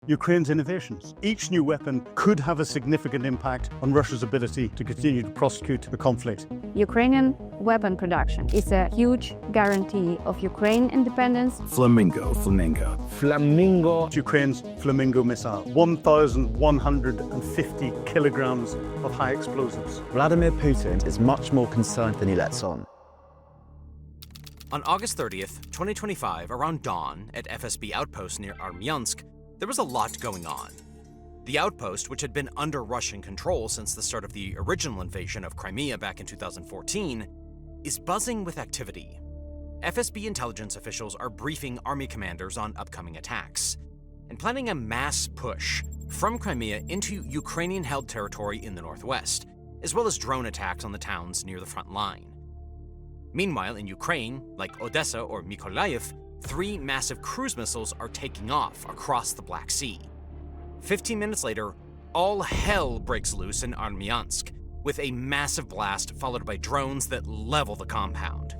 Ukraine's innovations. Each new weapon could have a significant impact on Russia's ability to continue to prosecute the conflict. Ukrainian weapon production is a huge guarantee of Ukraine independence. Flamingo. Flamingo. Ukraine's Flamingo missile, 1,150 kilograms of high explosives. Vladimir Putin is much more concerned than he lets on. On August 30th, 2025, around dawn at FSB outpost near Armyansk, there was a lot going on. The outpost, which had been under Russian control since the start of the original invasion of Crimea back in 2014, is buzzing with activity. FSB intelligence officials are briefing army commanders on upcoming attacks and planning a mass push from Crimea into Ukrainian-held territory in the northwest, as well as drone attacks on the towns near the front line. Meanwhile, in Ukraine, like Odessa or Mykolaiv, 3 massive cruise missiles are taking off across the Black Sea. 15 minutes later, all hell breaks loose in Armyansk, with a massive blast followed by drones that level the compound.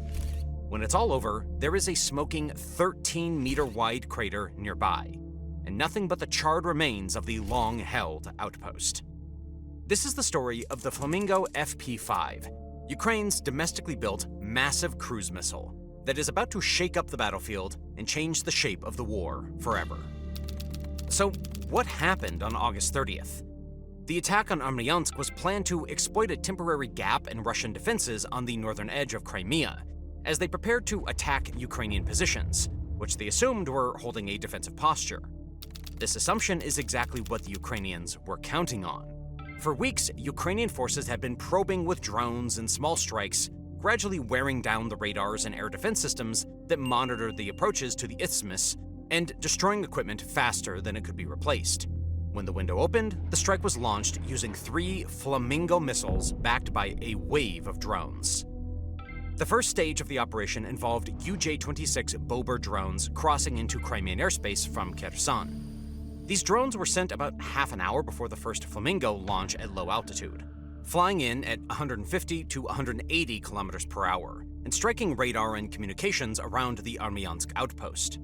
When it's all over, there is a smoking 13-meter-wide crater nearby, and nothing but the charred remains of the long-held outpost. This is the story of the Flamingo FP5, Ukraine's domestically built massive cruise missile that is about to shake up the battlefield and change the shape of the war forever. So, what happened on August 30th? The attack on Armyansk was planned to exploit a temporary gap in Russian defenses on the northern edge of Crimea, as they prepared to attack Ukrainian positions, which they assumed were holding a defensive posture. This assumption is exactly what the Ukrainians were counting on. For weeks, Ukrainian forces had been probing with drones and small strikes, gradually wearing down the radars and air defense systems that monitored the approaches to the isthmus and destroying equipment faster than it could be replaced. When the window opened, the strike was launched using 3 Flamingo missiles backed by a wave of drones. The first stage of the operation involved UJ-26 Bober drones crossing into Crimean airspace from Kherson. These drones were sent about half an hour before the first Flamingo launch at low altitude, flying in at 150 to 180 kilometers per hour and striking radar and communications around the Armyansk outpost.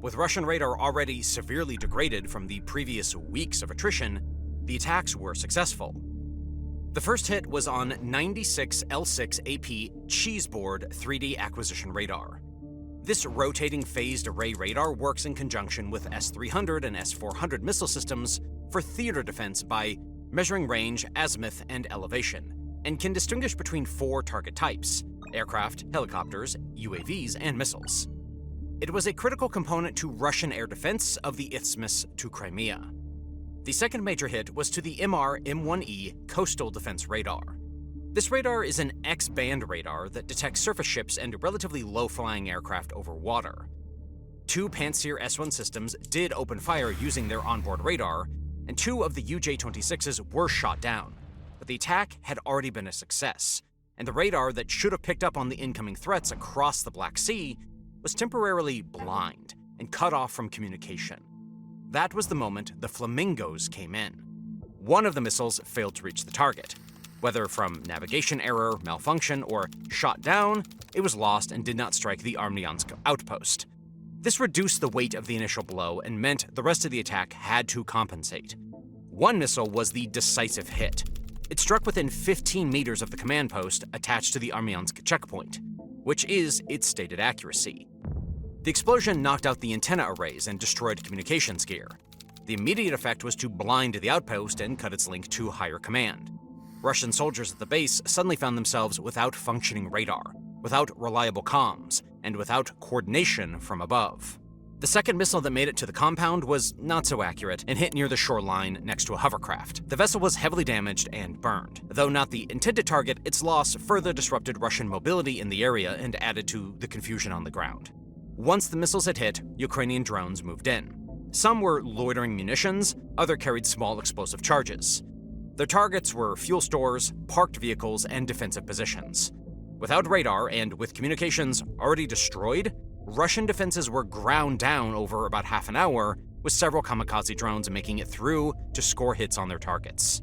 With Russian radar already severely degraded from the previous weeks of attrition, the attacks were successful. The first hit was on 96 L6 AP cheeseboard 3D acquisition radar. This rotating phased array radar works in conjunction with S-300 and S-400 missile systems for theater defense by measuring range, azimuth, and elevation, and can distinguish between 4 target types: aircraft, helicopters, UAVs, and missiles. It was a critical component to Russian air defense of the isthmus to Crimea. The second major hit was to the MR-M1E coastal defense radar. This radar is an X-band radar that detects surface ships and relatively low-flying aircraft over water. 2 Pantsir S-1 systems did open fire using their onboard radar, and 2 of the UJ-26s were shot down, but the attack had already been a success, and the radar that should have picked up on the incoming threats across the Black Sea was temporarily blind and cut off from communication. That was the moment the Flamingos came in. One of the missiles failed to reach the target. Whether from navigation error, malfunction, or shot down, it was lost and did not strike the Armyansk outpost. This reduced the weight of the initial blow and meant the rest of the attack had to compensate. One missile was the decisive hit. It struck within 15 meters of the command post attached to the Armyansk checkpoint, which is its stated accuracy. The explosion knocked out the antenna arrays and destroyed communications gear. The immediate effect was to blind the outpost and cut its link to higher command. Russian soldiers at the base suddenly found themselves without functioning radar, without reliable comms, and without coordination from above. The second missile that made it to the compound was not so accurate and hit near the shoreline next to a hovercraft. The vessel was heavily damaged and burned. Though not the intended target, its loss further disrupted Russian mobility in the area and added to the confusion on the ground. Once the missiles had hit, Ukrainian drones moved in. Some were loitering munitions, others carried small explosive charges. Their targets were fuel stores, parked vehicles, and defensive positions. Without radar and with communications already destroyed, Russian defenses were ground down over about half an hour, with several kamikaze drones making it through to score hits on their targets.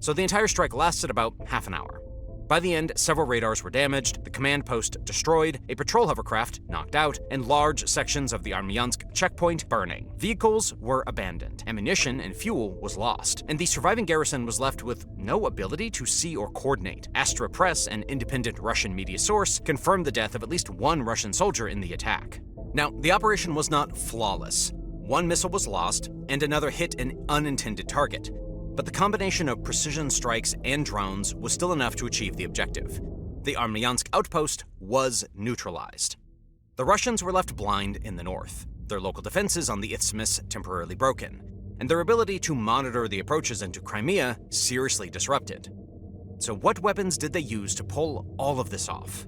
So the entire strike lasted about half an hour. By the end, several radars were damaged, the command post destroyed, a patrol hovercraft knocked out, and large sections of the Armyansk checkpoint burning. Vehicles were abandoned, ammunition and fuel was lost, and the surviving garrison was left with no ability to see or coordinate. Astra Press, an independent Russian media source, confirmed the death of at least one Russian soldier in the attack. Now, the operation was not flawless. One missile was lost, and another hit an unintended target. But the combination of precision strikes and drones was still enough to achieve the objective. The Armyansk outpost was neutralized. The Russians were left blind in the north, their local defenses on the isthmus temporarily broken, and their ability to monitor the approaches into Crimea seriously disrupted. So what weapons did they use to pull all of this off?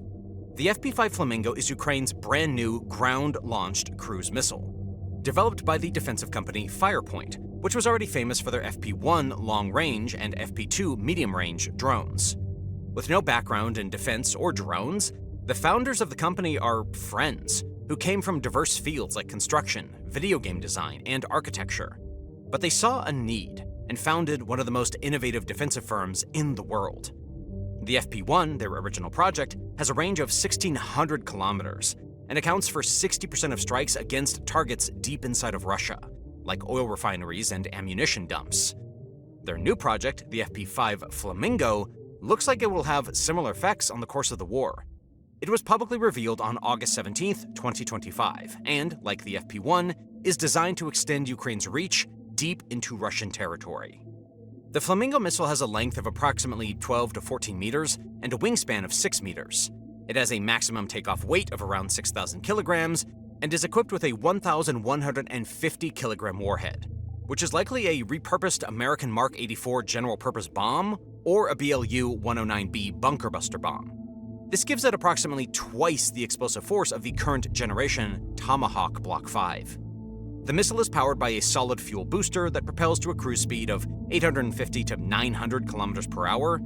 The FP-5 Flamingo is Ukraine's brand new ground-launched cruise missile, developed by the defensive company Firepoint, which was already famous for their FP-1 long-range and FP-2 medium-range drones. With no background in defense or drones, the founders of the company are friends who came from diverse fields like construction, video game design, and architecture. But they saw a need and founded one of the most innovative defensive firms in the world. The FP-1, their original project, has a range of 1,600 kilometers and accounts for 60% of strikes against targets deep inside of Russia, like oil refineries and ammunition dumps. Their new project, the FP-5 Flamingo, looks like it will have similar effects on the course of the war. It was publicly revealed on August 17, 2025, and, like the FP-1, is designed to extend Ukraine's reach deep into Russian territory. The Flamingo missile has a length of approximately 12 to 14 meters and a wingspan of 6 meters. It has a maximum takeoff weight of around 6,000 kilograms and is equipped with a 1,150 kilogram warhead, which is likely a repurposed American Mark 84 general-purpose bomb or a BLU-109B bunker buster bomb. This gives it approximately twice the explosive force of the current generation Tomahawk Block 5. The missile is powered by a solid fuel booster that propels to a cruise speed of 850 to 900 kilometers per hour.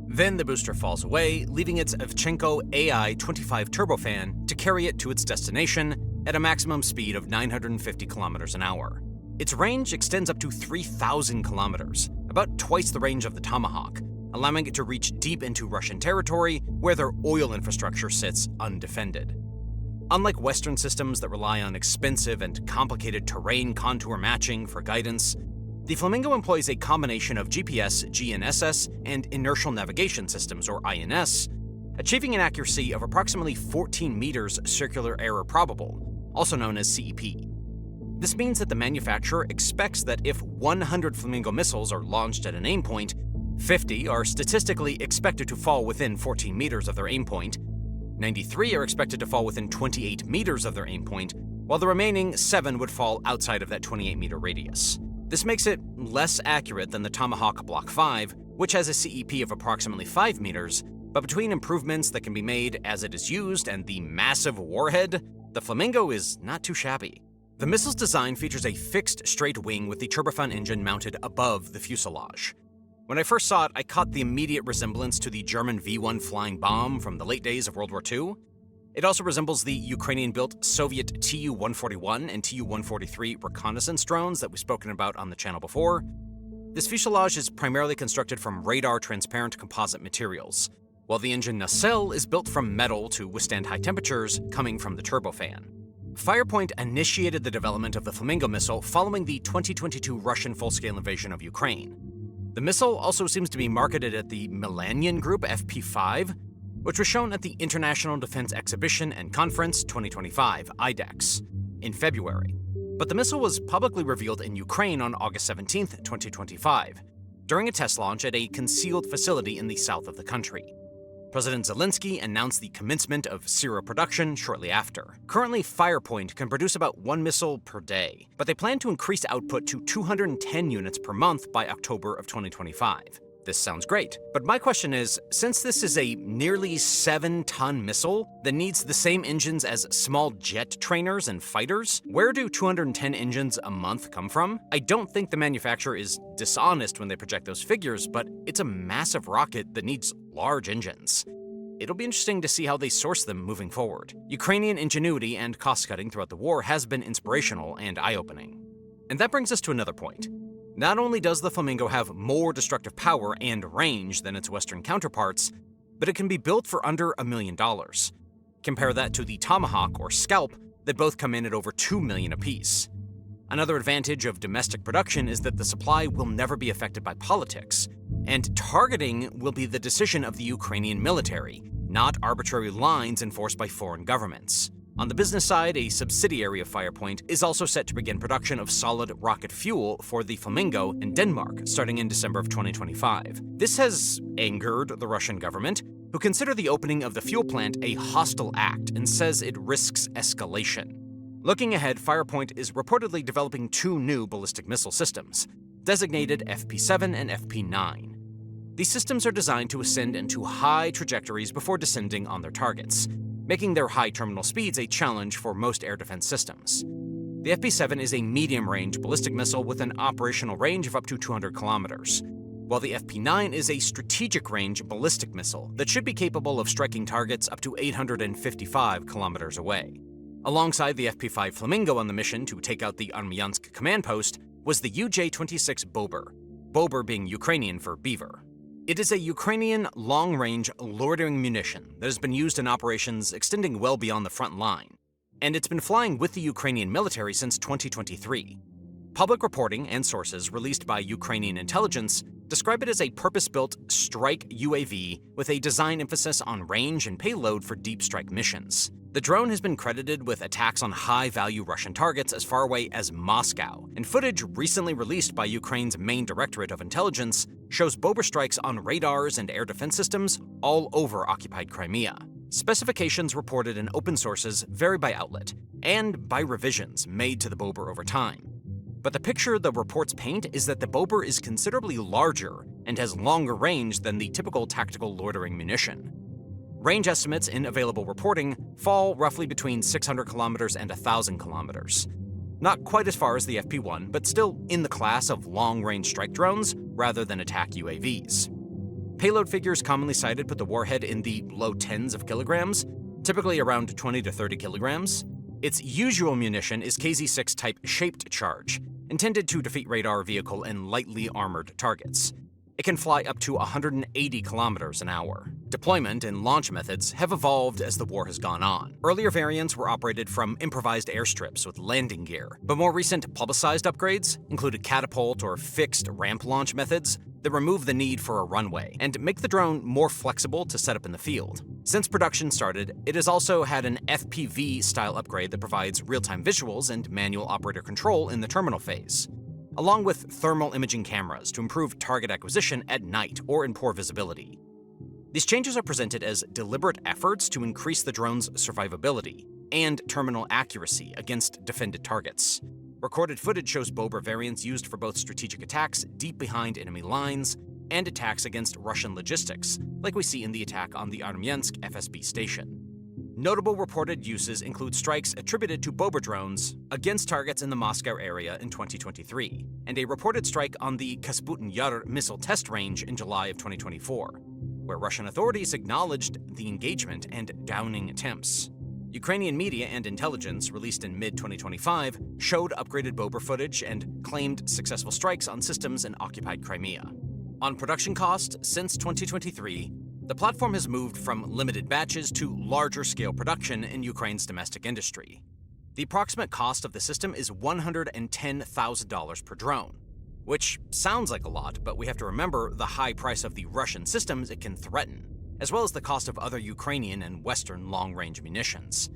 Then the booster falls away, leaving its Evchenko AI-25 turbofan to carry it to its destination at a maximum speed of 950 kilometers an hour. Its range extends up to 3,000 kilometers, about twice the range of the Tomahawk, allowing it to reach deep into Russian territory where their oil infrastructure sits undefended. Unlike Western systems that rely on expensive and complicated terrain contour matching for guidance, the Flamingo employs a combination of GPS, GNSS, and inertial navigation systems, or INS, achieving an accuracy of approximately 14 meters circular error probable, also known as CEP. This means that the manufacturer expects that if 100 Flamingo missiles are launched at an aim point, 50 are statistically expected to fall within 14 meters of their aim point, 93 are expected to fall within 28 meters of their aim point, while the remaining 7 would fall outside of that 28-meter radius. This makes it less accurate than the Tomahawk Block 5, which has a CEP of approximately 5 meters, but between improvements that can be made as it is used and the massive warhead, the Flamingo is not too shabby. The missile's design features a fixed straight wing with the turbofan engine mounted above the fuselage. When I first saw it, I caught the immediate resemblance to the German V-1 flying bomb from the late days of World War II. It also resembles the Ukrainian-built Soviet Tu-141 and Tu-143 reconnaissance drones that we've spoken about on the channel before. This fuselage is primarily constructed from radar-transparent composite materials, while the engine nacelle is built from metal to withstand high temperatures coming from the turbofan. Firepoint initiated the development of the Flamingo missile following the 2022 Russian full-scale invasion of Ukraine. The missile also seems to be marketed at the Millennium Group FP5, which was shown at the International Defense Exhibition and Conference 2025, IDEX, in February. But the missile was publicly revealed in Ukraine on August 17, 2025, during a test launch at a concealed facility in the south of the country. President Zelensky announced the commencement of serial production shortly after. Currently, Firepoint can produce about 1 missile per day, but they plan to increase output to 210 units per month by October of 2025. This sounds great, but my question is, since this is a nearly 7-ton missile that needs the same engines as small jet trainers and fighters, where do 210 engines a month come from? I don't think the manufacturer is dishonest when they project those figures, but it's a massive rocket that needs large engines. It'll be interesting to see how they source them moving forward. Ukrainian ingenuity and cost-cutting throughout the war has been inspirational and eye-opening. And that brings us to another point. Not only does the Flamingo have more destructive power and range than its Western counterparts, but it can be built for under $1 million. Compare that to the Tomahawk or Scalp that both come in at over $2 million apiece. Another advantage of domestic production is that the supply will never be affected by politics, and targeting will be the decision of the Ukrainian military, not arbitrary lines enforced by foreign governments. On the business side, a subsidiary of Firepoint is also set to begin production of solid rocket fuel for the Flamingo in Denmark starting in December of 2025. This has angered the Russian government, who consider the opening of the fuel plant a hostile act and says it risks escalation. Looking ahead, Firepoint is reportedly developing 2 new ballistic missile systems, designated FP7 and FP9. These systems are designed to ascend into high trajectories before descending on their targets, making their high terminal speeds a challenge for most air defense systems. The FP7 is a medium-range ballistic missile with an operational range of up to 200 kilometers, while the FP9 is a strategic-range ballistic missile that should be capable of striking targets up to 855 kilometers away. Alongside the FP5 Flamingo on the mission to take out the Armyansk command post was the UJ-26 Bober being Ukrainian for beaver. It is a Ukrainian long-range loitering munition that has been used in operations extending well beyond the front line, and it's been flying with the Ukrainian military since 2023. Public reporting and sources released by Ukrainian intelligence describe it as a purpose-built strike UAV with a design emphasis on range and payload for deep strike missions. The drone has been credited with attacks on high-value Russian targets as far away as Moscow, and footage recently released by Ukraine's main Directorate of Intelligence shows Bober strikes on radars and air defense systems all over occupied Crimea. Specifications reported in open sources vary by outlet, and by revisions made to the Bober over time. But the picture the reports paint is that the Bober is considerably larger and has longer range than the typical tactical loitering munition. Range estimates in available reporting fall roughly between 600 kilometers and 1,000 kilometers. Not quite as far as the FP1, but still in the class of long-range strike drones rather than attack UAVs. Payload figures commonly cited put the warhead in the low tens of kilograms, typically around 20 to 30 kilograms. Its usual munition is KZ-6 type shaped charge, intended to defeat radar, vehicle, and lightly armored targets. It can fly up to 180 kilometers an hour. Deployment and launch methods have evolved as the war has gone on. Earlier variants were operated from improvised airstrips with landing gear, but more recent publicized upgrades included catapult or fixed ramp launch methods that remove the need for a runway and make the drone more flexible to set up in the field. Since production started, it has also had an FPV-style upgrade that provides real-time visuals and manual operator control in the terminal phase, along with thermal imaging cameras to improve target acquisition at night or in poor visibility. These changes are presented as deliberate efforts to increase the drone's survivability and terminal accuracy against defended targets. Recorded footage shows Bober variants used for both strategic attacks deep behind enemy lines and attacks against Russian logistics, like we see in the attack on the Armyansk FSB station. Notable reported uses include strikes attributed to Bober drones against targets in the Moscow area in 2023, and a reported strike on the Kasputyn Yar missile test range in July of 2024, where Russian authorities acknowledged the engagement and downing attempts. Ukrainian media and intelligence, released in mid-2025, showed upgraded Bober footage and claimed successful strikes on systems in occupied Crimea. On production cost, since 2023, the platform has moved from limited batches to larger-scale production in Ukraine's domestic industry. The approximate cost of the system is $110,000 per drone, which sounds like a lot, but we have to remember the high price of the Russian systems it can threaten, as well as the cost of other Ukrainian and Western long-range munitions.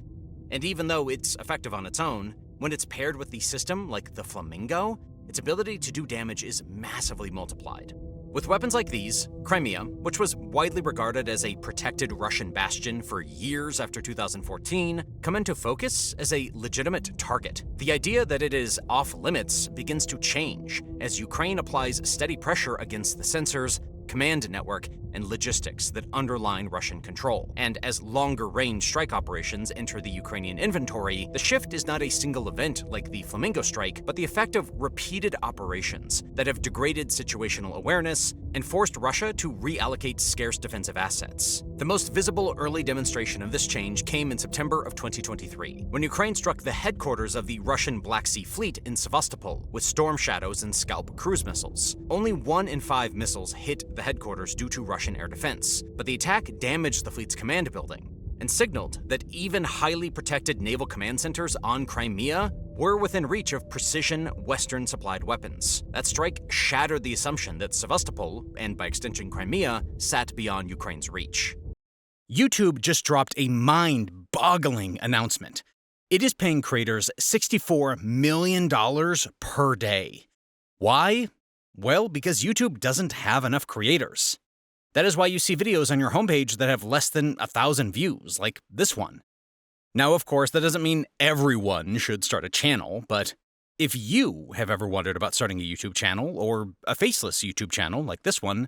And even though it's effective on its own, when it's paired with the system like the Flamingo, its ability to do damage is massively multiplied. With weapons like these, Crimea, which was widely regarded as a protected Russian bastion for years after 2014, come into focus as a legitimate target. The idea that it is off-limits begins to change as Ukraine applies steady pressure against the sensors, command network, and logistics that underline Russian control. And as longer-range strike operations enter the Ukrainian inventory, the shift is not a single event like the Flamingo strike, but the effect of repeated operations that have degraded situational awareness and forced Russia to reallocate scarce defensive assets. The most visible early demonstration of this change came in September of 2023, when Ukraine struck the headquarters of the Russian Black Sea Fleet in Sevastopol with Storm Shadows and Scalp cruise missiles. Only 1 in 5 missiles hit the headquarters due to Russian air defense, but the attack damaged the fleet's command building and signaled that even highly protected naval command centers on Crimea were within reach of precision Western-supplied weapons. That strike shattered the assumption that Sevastopol, and by extension Crimea, sat beyond Ukraine's reach. YouTube just dropped a mind-boggling announcement. It is paying creators $64 million per day. Why? Well, because YouTube doesn't have enough creators. That is why you see videos on your homepage that have less than 1,000 views, like this one. Now, of course, that doesn't mean everyone should start a channel, but if you have ever wondered about starting a YouTube channel, or a faceless YouTube channel like this one,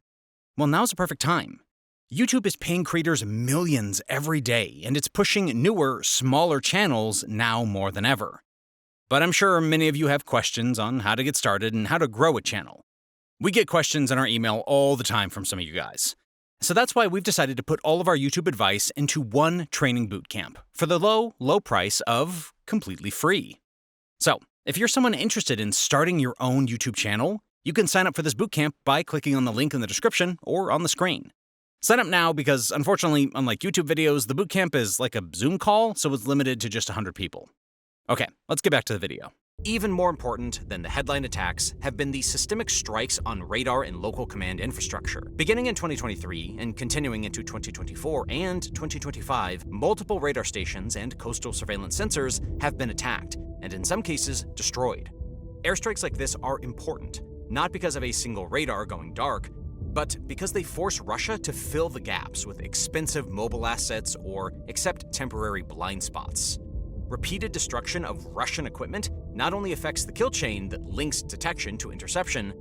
well, now's the perfect time. YouTube is paying creators millions every day, and it's pushing newer, smaller channels now more than ever. But I'm sure many of you have questions on how to get started and how to grow a channel. We get questions in our email all the time from some of you guys. So that's why we've decided to put all of our YouTube advice into one training bootcamp for the low, low price of completely free. So if you're someone interested in starting your own YouTube channel, you can sign up for this bootcamp by clicking on the link in the description or on the screen. Sign up now because, unfortunately, unlike YouTube videos, the bootcamp is like a Zoom call, so it's limited to just 100 people. Okay, let's get back to the video. Even more important than the headline attacks have been the systemic strikes on radar and local command infrastructure. Beginning in 2023 and continuing into 2024 and 2025, multiple radar stations and coastal surveillance sensors have been attacked, and in some cases, destroyed. Airstrikes like this are important, not because of a single radar going dark, but because they force Russia to fill the gaps with expensive mobile assets or accept temporary blind spots. Repeated destruction of Russian equipment not only affects the kill chain that links detection to interception,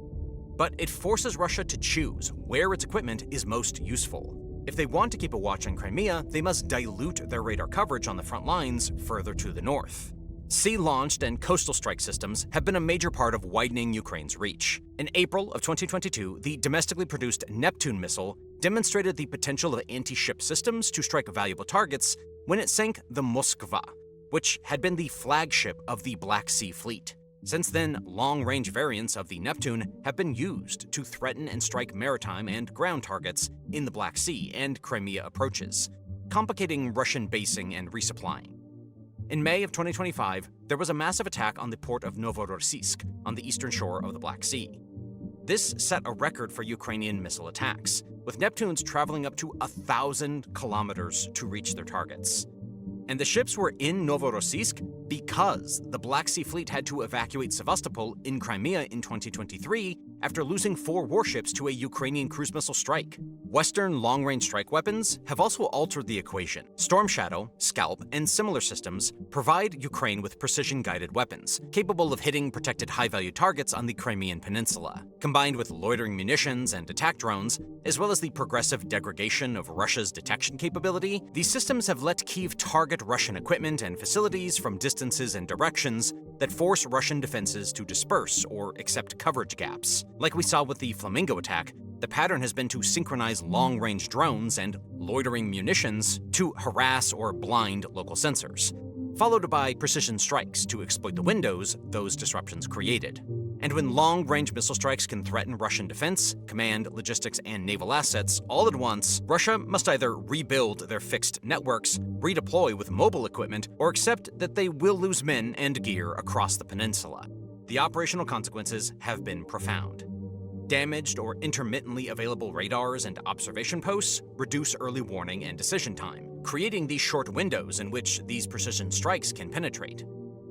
but it forces Russia to choose where its equipment is most useful. If they want to keep a watch on Crimea, they must dilute their radar coverage on the front lines further to the north. Sea-launched and coastal strike systems have been a major part of widening Ukraine's reach. In April of 2022, the domestically produced Neptune missile demonstrated the potential of anti-ship systems to strike valuable targets when it sank the Moskva, which had been the flagship of the Black Sea Fleet. Since then, long-range variants of the Neptune have been used to threaten and strike maritime and ground targets in the Black Sea and Crimea approaches, complicating Russian basing and resupplying. In May of 2025, there was a massive attack on the port of Novorossiysk on the eastern shore of the Black Sea. This set a record for Ukrainian missile attacks, with Neptunes traveling up to 1,000 kilometers to reach their targets. And the ships were in Novorossiysk because the Black Sea Fleet had to evacuate Sevastopol in Crimea in 2023 after losing 4 warships to a Ukrainian cruise missile strike. Western long-range strike weapons have also altered the equation. Storm Shadow, Scalp, and similar systems provide Ukraine with precision-guided weapons, capable of hitting protected high-value targets on the Crimean Peninsula. Combined with loitering munitions and attack drones, as well as the progressive degradation of Russia's detection capability, these systems have let Kyiv target Russian equipment and facilities from distances and directions that force Russian defenses to disperse or accept coverage gaps. Like we saw with the Flamingo attack, the pattern has been to synchronize long-range drones and loitering munitions to harass or blind local sensors, followed by precision strikes to exploit the windows those disruptions created. And when long-range missile strikes can threaten Russian defense, command, logistics, and naval assets all at once, Russia must either rebuild their fixed networks, redeploy with mobile equipment, or accept that they will lose men and gear across the peninsula. The operational consequences have been profound. Damaged or intermittently available radars and observation posts reduce early warning and decision time, creating these short windows in which these precision strikes can penetrate.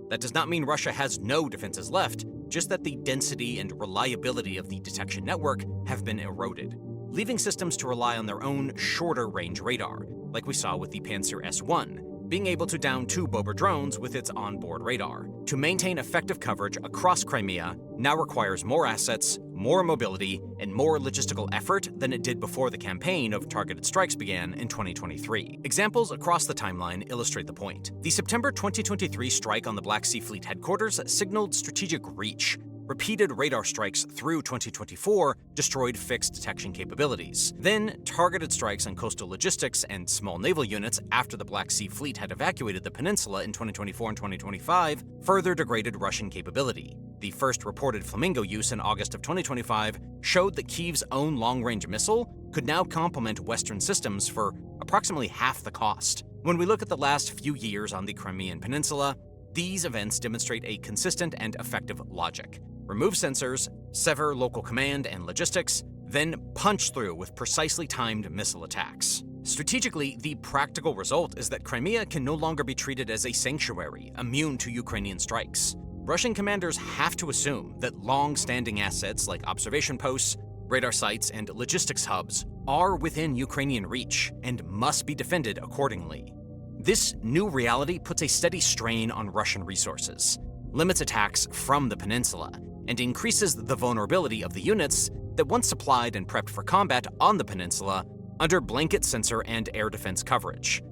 That does not mean Russia has no defenses left, just that the density and reliability of the detection network have been eroded, leaving systems to rely on their own shorter-range radar, like we saw with the Panzer S-1, being able to down 2 Bober drones with its onboard radar. To maintain effective coverage across Crimea now requires more assets, more mobility, and more logistical effort than it did before the campaign of targeted strikes began in 2023. Examples across the timeline illustrate the point. The September 2023 strike on the Black Sea Fleet headquarters signaled strategic reach. Repeated radar strikes through 2024 destroyed fixed detection capabilities. Then, targeted strikes on coastal logistics and small naval units after the Black Sea Fleet had evacuated the peninsula in 2024 and 2025 further degraded Russian capability. The first reported Flamingo use in August of 2025 showed that Kyiv's own long-range missile could now complement Western systems for approximately half the cost. When we look at the last few years on the Crimean Peninsula, these events demonstrate a consistent and effective logic. Remove sensors, sever local command and logistics, then punch through with precisely timed missile attacks. Strategically, the practical result is that Crimea can no longer be treated as a sanctuary, immune to Ukrainian strikes. Russian commanders have to assume that long-standing assets like observation posts, radar sites, and logistics hubs are within Ukrainian reach and must be defended accordingly. This new reality puts a steady strain on Russian resources, limits attacks from the peninsula, and increases the vulnerability of the units that once supplied and prepped for combat on the peninsula under blanket sensor and air defense coverage.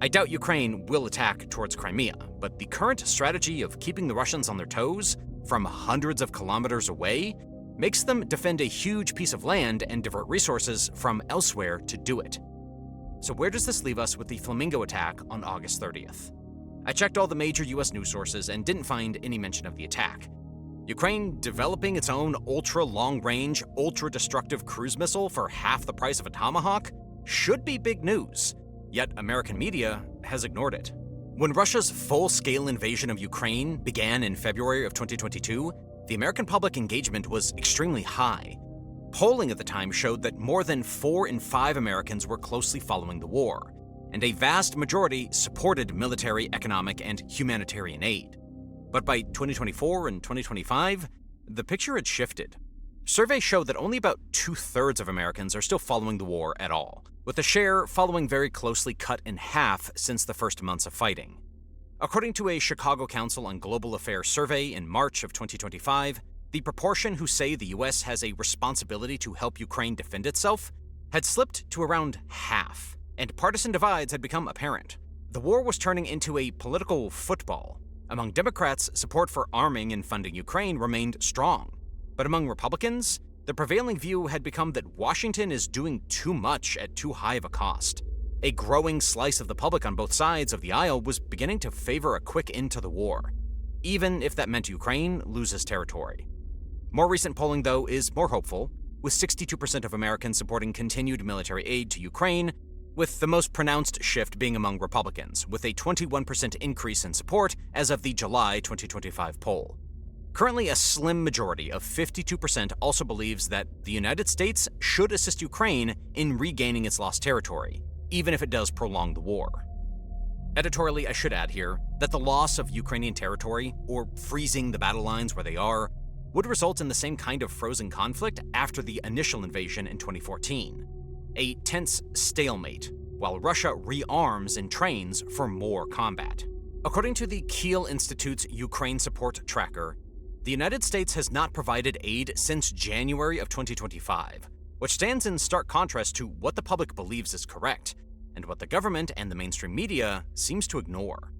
I doubt Ukraine will attack towards Crimea, but the current strategy of keeping the Russians on their toes from hundreds of kilometers away makes them defend a huge piece of land and divert resources from elsewhere to do it. So where does this leave us with the Flamingo attack on August 30th? I checked all the major US news sources and didn't find any mention of the attack. Ukraine developing its own ultra-long-range, ultra-destructive cruise missile for half the price of a Tomahawk should be big news. Yet American media has ignored it. When Russia's full-scale invasion of Ukraine began in February of 2022, the American public engagement was extremely high. Polling at the time showed that more than 4 in 5 Americans were closely following the war, and a vast majority supported military, economic, and humanitarian aid. But by 2024 and 2025, the picture had shifted. Surveys show that only about 2/3 of Americans are still following the war at all, with the share following very closely cut in half since the first months of fighting. According to a Chicago Council on Global Affairs survey in March of 2025, the proportion who say the US has a responsibility to help Ukraine defend itself had slipped to around half, and partisan divides had become apparent. The war was turning into a political football. Among Democrats, support for arming and funding Ukraine remained strong. But among Republicans, the prevailing view had become that Washington is doing too much at too high of a cost. A growing slice of the public on both sides of the aisle was beginning to favor a quick end to the war, even if that meant Ukraine loses territory. More recent polling, though, is more hopeful, with 62% of Americans supporting continued military aid to Ukraine, with the most pronounced shift being among Republicans, with a 21% increase in support as of the July 2025 poll. Currently, a slim majority of 52% also believes that the United States should assist Ukraine in regaining its lost territory, even if it does prolong the war. Editorially, I should add here that the loss of Ukrainian territory, or freezing the battle lines where they are, would result in the same kind of frozen conflict after the initial invasion in 2014. A tense stalemate, while Russia rearms and trains for more combat. According to the Kiel Institute's Ukraine Support Tracker, the United States has not provided aid since January of 2025, which stands in stark contrast to what the public believes is correct, and what the government and the mainstream media seems to ignore.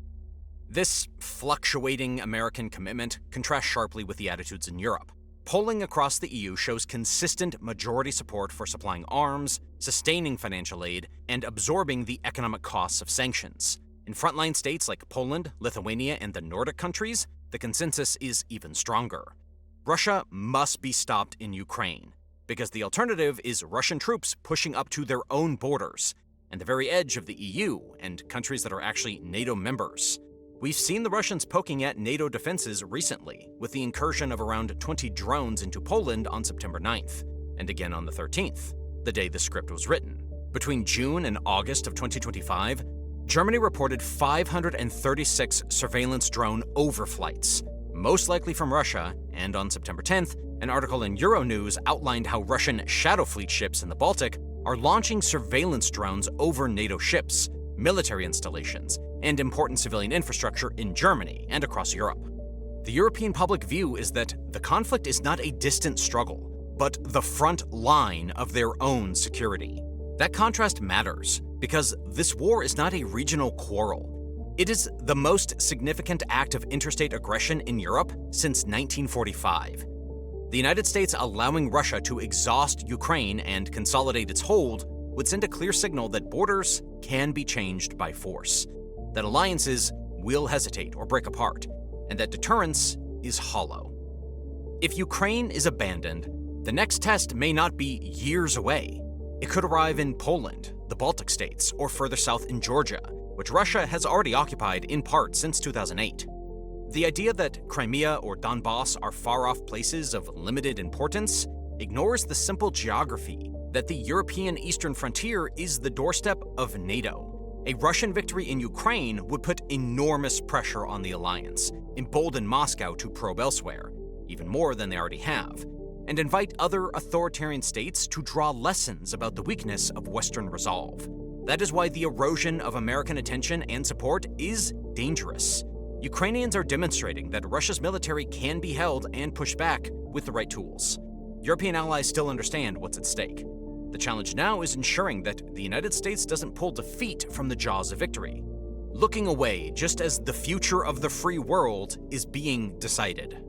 This fluctuating American commitment contrasts sharply with the attitudes in Europe. Polling across the EU shows consistent majority support for supplying arms, sustaining financial aid, and absorbing the economic costs of sanctions. In frontline states like Poland, Lithuania, and the Nordic countries, the consensus is even stronger. Russia must be stopped in Ukraine, because the alternative is Russian troops pushing up to their own borders, and the very edge of the EU and countries that are actually NATO members. We've seen the Russians poking at NATO defenses recently, with the incursion of around 20 drones into Poland on September 9th, and again on the 13th, the day the script was written. Between June and August of 2025, Germany reported 536 surveillance drone overflights, most likely from Russia, and on September 10th, an article in Euronews outlined how Russian Shadow Fleet ships in the Baltic are launching surveillance drones over NATO ships, military installations, and important civilian infrastructure in Germany and across Europe. The European public view is that the conflict is not a distant struggle, but the front line of their own security. That contrast matters, because this war is not a regional quarrel. It is the most significant act of interstate aggression in Europe since 1945. The United States allowing Russia to exhaust Ukraine and consolidate its hold would send a clear signal that borders can be changed by force, that alliances will hesitate or break apart, and that deterrence is hollow. If Ukraine is abandoned, the next test may not be years away. It could arrive in Poland, the Baltic states, or further south in Georgia, which Russia has already occupied in part since 2008. The idea that Crimea or Donbass are far-off places of limited importance ignores the simple geography that the European eastern frontier is the doorstep of NATO. A Russian victory in Ukraine would put enormous pressure on the alliance, embolden Moscow to probe elsewhere, even more than they already have, and invite other authoritarian states to draw lessons about the weakness of Western resolve. That is why the erosion of American attention and support is dangerous. Ukrainians are demonstrating that Russia's military can be held and pushed back with the right tools. European allies still understand what's at stake. The challenge now is ensuring that the United States doesn't pull defeat from the jaws of victory, looking away just as the future of the free world is being decided.